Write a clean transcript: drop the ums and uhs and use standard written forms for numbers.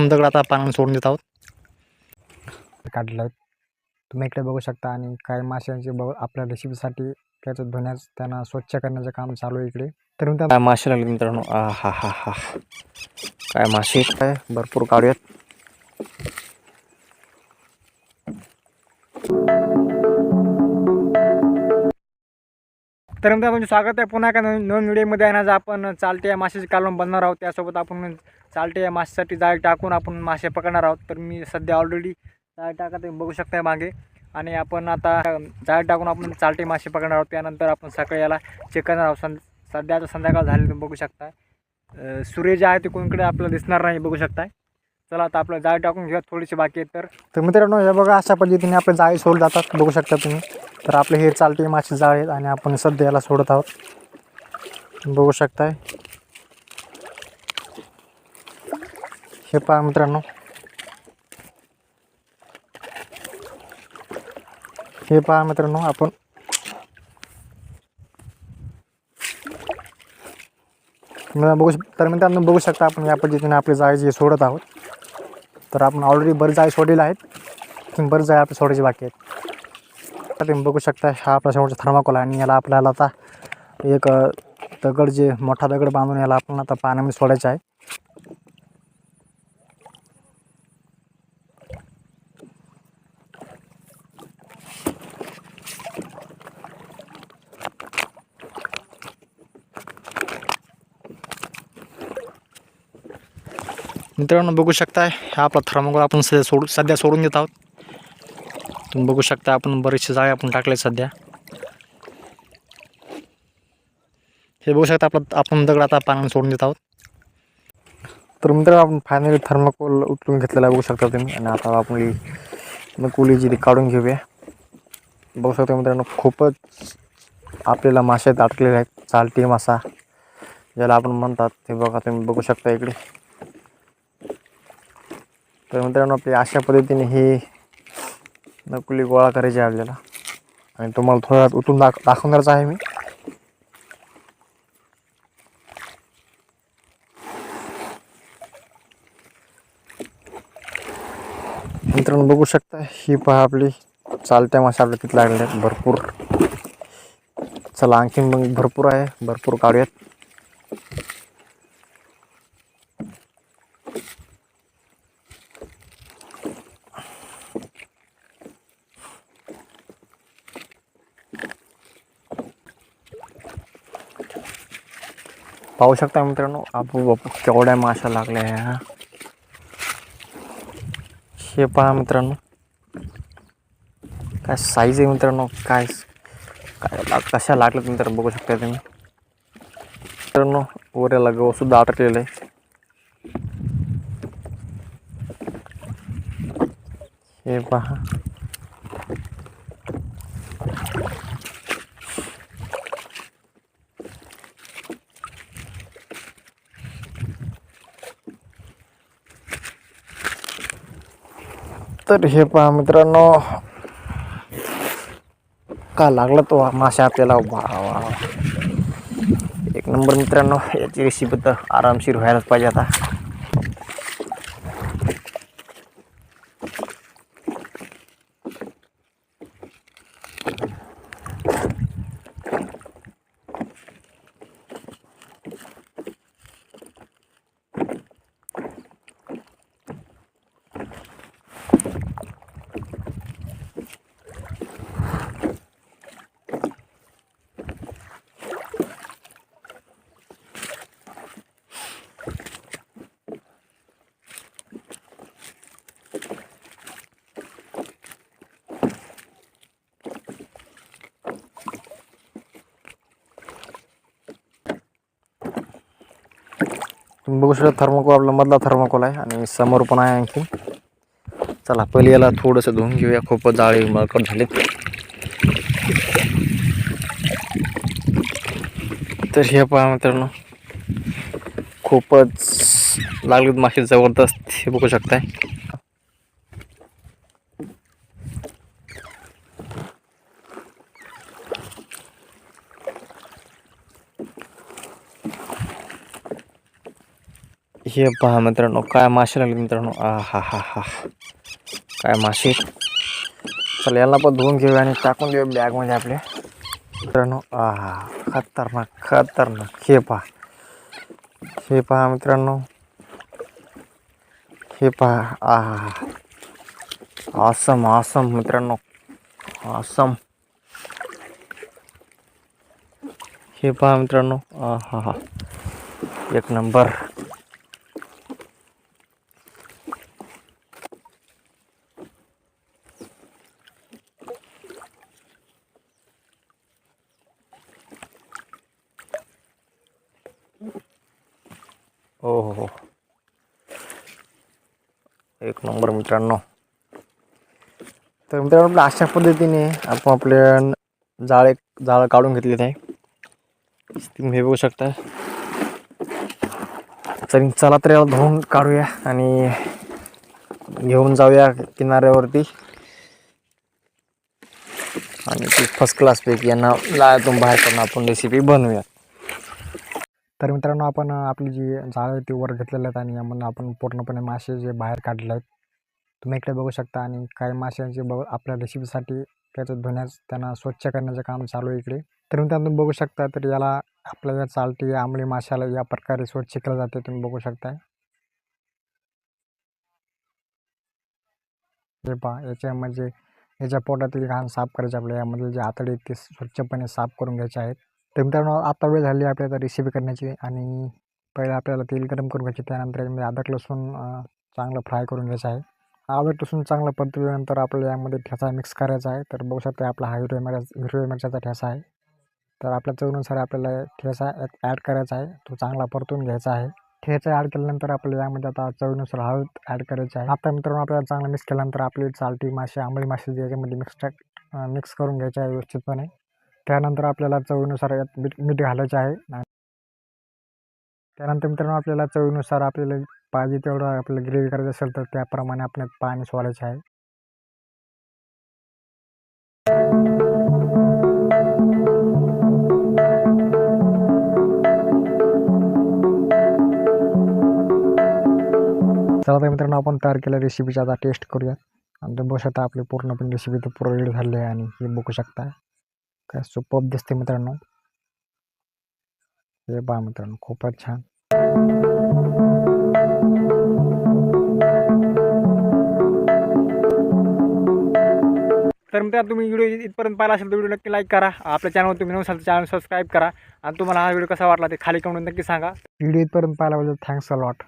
आपण दगड आता पाण्यात सोडून देत आहोत. काढलं तुम्ही इकडे बघू शकता. आणि काही माशांचे आपल्या रेसिपीसाठी त्याचं धुण्यास त्यांना स्वच्छ करण्याचं काम चालू आहे इकडे. तर काय मासे लागले मित्रांनो, हा हा हा काय मासे काय भरपूर काढूयात. तर तुमचं स्वागत आहे पुन्हा एका नवीन व्हिडिओमध्ये. आणि आज आपण चालते या माशाची कालवण बनणार आहोत. त्यासोबत आपण चालते या माशासाठी जाळ टाकून आपण मासे पकडणार आहोत. तर मी सध्या ऑलरेडी जाळ टाकत बघू शकता मागे. आणि आपण आता जाळ टाकून आपण चालते मासे पकडणार आहोत. त्यानंतर आपण सकाळी याला चेक करणार आहोत. सध्या आता संध्याकाळ झाली तुम्ही बघू शकता. सूर्य जे आहे ते कोणीकडे आपल्याला दिसणार नाही बघू शकताय. चला आता आपलं जाळ टाकून घेऊया, थोडीशी बाकी आहेत. तर मित्रांनो हे बघा, अशा पद्धतीने आपले जाळे सोडले जातात बघू शकता तुम्ही. तर आपले हे चालते मासे जाळे आहेत आणि आपण सध्या याला सोडत आहोत बघू शकताय. हे पहा मित्रांनो, हे पहा मित्रांनो आपण मित्रांनो बघू शकता आपण या पद्धतीने आपले जाळे जे सोडत आहोत. तर आपण ऑलरेडी बरेच जाळे सोडलेले आहेत, बरेच जाळे आपले सोडायचे बाकी आहेत. तुम्ही बघू शकता हा आपला शेवटचा थर्माकोल आहे. आणि याला आपल्याला आता एक दगड जे मोठा दगड बांधून याला आपण आता पाण्यामध्ये सोडायचं आहे. मित्रांनो बघू शकताय हा आपला थर्माकोल आपण सध्या सोडून देत आहोत. तुम्ही बघू शकता आपण बरेचसे जाळे आपण टाकले सध्या. हे बघू शकता आपण दगड आता पाण्यात सोडून देत आहोत. तर मित्रांनो आपण फायनली थर्माकोल उचलून घेतलेला बघू शकता तुम्ही. आणि आता आपली नकुली जी काढून घेऊया. बघू शकता मित्रांनो खूपच आपल्याला मासे अडकलेले आहेत. चालटी मासा ज्याला आपण म्हणतात ते बघा तुम्ही बघू शकता इकडे. तर मित्रांनो आपली अशा पद्धतीने ही नकुली गोळा करायची आहे आपल्याला. आणि तुम्हाला थोड्या उतरून दाखवणारच आहे मी. मित्रांनो बघू शकता ही पहा आपली चालत्या मासे आपल्या किती लागलेले आहेत भरपूर. चला आणखीन मग भरपूर आहे, भरपूर काढूयात. पाहू शकता मित्रांनो बापू केवढ्या माशा लागल्या ह्या. हे पहा मित्रांनो काय साईज आहे मित्रांनो, काय कशा लागल्यात मित्रांनो बघू शकता तुम्ही. मित्रांनो वऱ्याला गव सुद्धा अटकलेलं आहे. हे पहा तर हे पहा मित्रांनो का लागला तो मासे आपल्याला. वा एक नंबर मित्रांनो, याची रेसिपी तर आरामशीर व्हायलाच पाहिजे आता. तुम्ही बघू शकता थर्माकोल आपला मधला थर्माकोल आहे आणि समोर पण आहे आणखी. चला पहिले याला थोडंसं धुवून घेऊया, खूपच जाळे मळकट झालेत. तर हे पहा मित्रांनो खूपच लागलेत मासे जबरदस्त, हे बघू शकताय. हे पहा मित्रांनो, काय मासे लागले मित्रांनो. आ हा हा हा, काय मासे. चला याला पण धुवून घेऊया आणि टाकून देऊया बॅगमध्ये आपल्या मित्रांनो. आ हा, खतरनाक खतरनाक. हे पहा, हे पहा मित्रांनो, हे पहा. आ हा हा, ऑसम ऑसम मित्रांनो, ऑसम. हे पहा मित्रांनो. आ हा हा, एक नंबर. हो हो हो, एक नंबर मित्रांनो. तर मित्रांनो अशा पद्धतीने आपण आपले जाळं काढून घेतलेलं आहे. तुम्ही हे बघू शकता. चला तर याला धुवून काढूया आणि घेऊन जाऊया किनाऱ्यावरती आणि ती फर्स्ट क्लासपैकी यांना लायातून बाहेर काढून आपण रेसिपी बनवूया. तर मित्रांनो आपण आपली जी जाळं आहे ती वर घेतलेले आहेत आणि यामधून आपण पूर्णपणे मासे जे बाहेर काढले आहेत तुम्ही इकडे बघू शकता. आणि काही माशांचे आपल्या रेसिपीसाठी त्याचं धुण्यास त्यांना स्वच्छ करण्याचं काम चालू आहे इकडे. तर मित्रांनो तुम्ही बघू शकता. तर याला आपल्या चालटी आंबळी माशाला या प्रकारे स्वच्छ केलं जाते, तुम्ही बघू शकता. हे पहा, याच्या म्हणजे याच्या पोटातील घाण साफ करायचे आपल्या, यामध्ये जे आतडे ते स्वच्छपणे साफ करून घ्यायचे आहेत. तर मित्रांनो आता वेळ झाली आपल्याला रेसिपी करण्याची आणि पहिले आपल्याला तेल गरम करून घ्यायचे. त्यानंतर यामध्ये अद्रक लसूण चांगलं फ्राय करून घ्यायचं आहे. अद्रक लसूण चांगलं परतल्यानंतर आपल्याला यामध्ये ठेचा मिक्स करायचा आहे. तर बघू शकता आपला हा हिरव्या मिरच्याचा ठेचा आहे. तर आपल्या चवीनुसार आपल्याला ठेचा ॲड करायचा आहे, तो चांगला परतून घ्यायचा आहे. ठेचा ॲड केल्यानंतर आपल्याला यामध्ये आता चवीनुसार हळद ॲड करायची आहे. आता मित्रांनो आपल्याला चांगलं मिक्स केल्यानंतर आपली चालटी मासे आंबळी मासे याच्यामध्ये मिक्स करून घ्यायचे आहे व्यवस्थितपणे. त्यानंतर आपल्याला चवीनुसार यात मीठ घालायचे आहे. त्यानंतर मित्रांनो आपल्याला चवीनुसार आपल्याला पाहिजे तेवढं आपल्याला ग्रेव्ही करायचं असेल तर त्याप्रमाणे आपण पाणी सोडायचं आहे. चला तर मित्रांनो आपण तयार केलेल्या रेसिपीची आता टेस्ट करूया. आणि तुम्ही बघू शकता आपली पूर्णपणे रेसिपी तर पूर्ण रेडी झाली आहे. आणि हे बघू शकता काय सुपर्ब दिसते मित्रांनो. हे पहा मित्रांनो, खूपच छान. तर मित्रांनो तुम्ही व्हिडिओ इथपर्यंत पाहिला असेल तर व्हिडिओ नक्की लाईक करा. आपल्या चॅनलवर तुम्ही नसाल तर चॅनल सबस्क्राईब करा. आणि तुम्हाला हा व्हिडिओ कसा वाटला ते खाली कमेंट नक्की सांगा. व्हिडिओ इथपर्यंत पाहिल्याबद्दल थँक्स अ लॉट.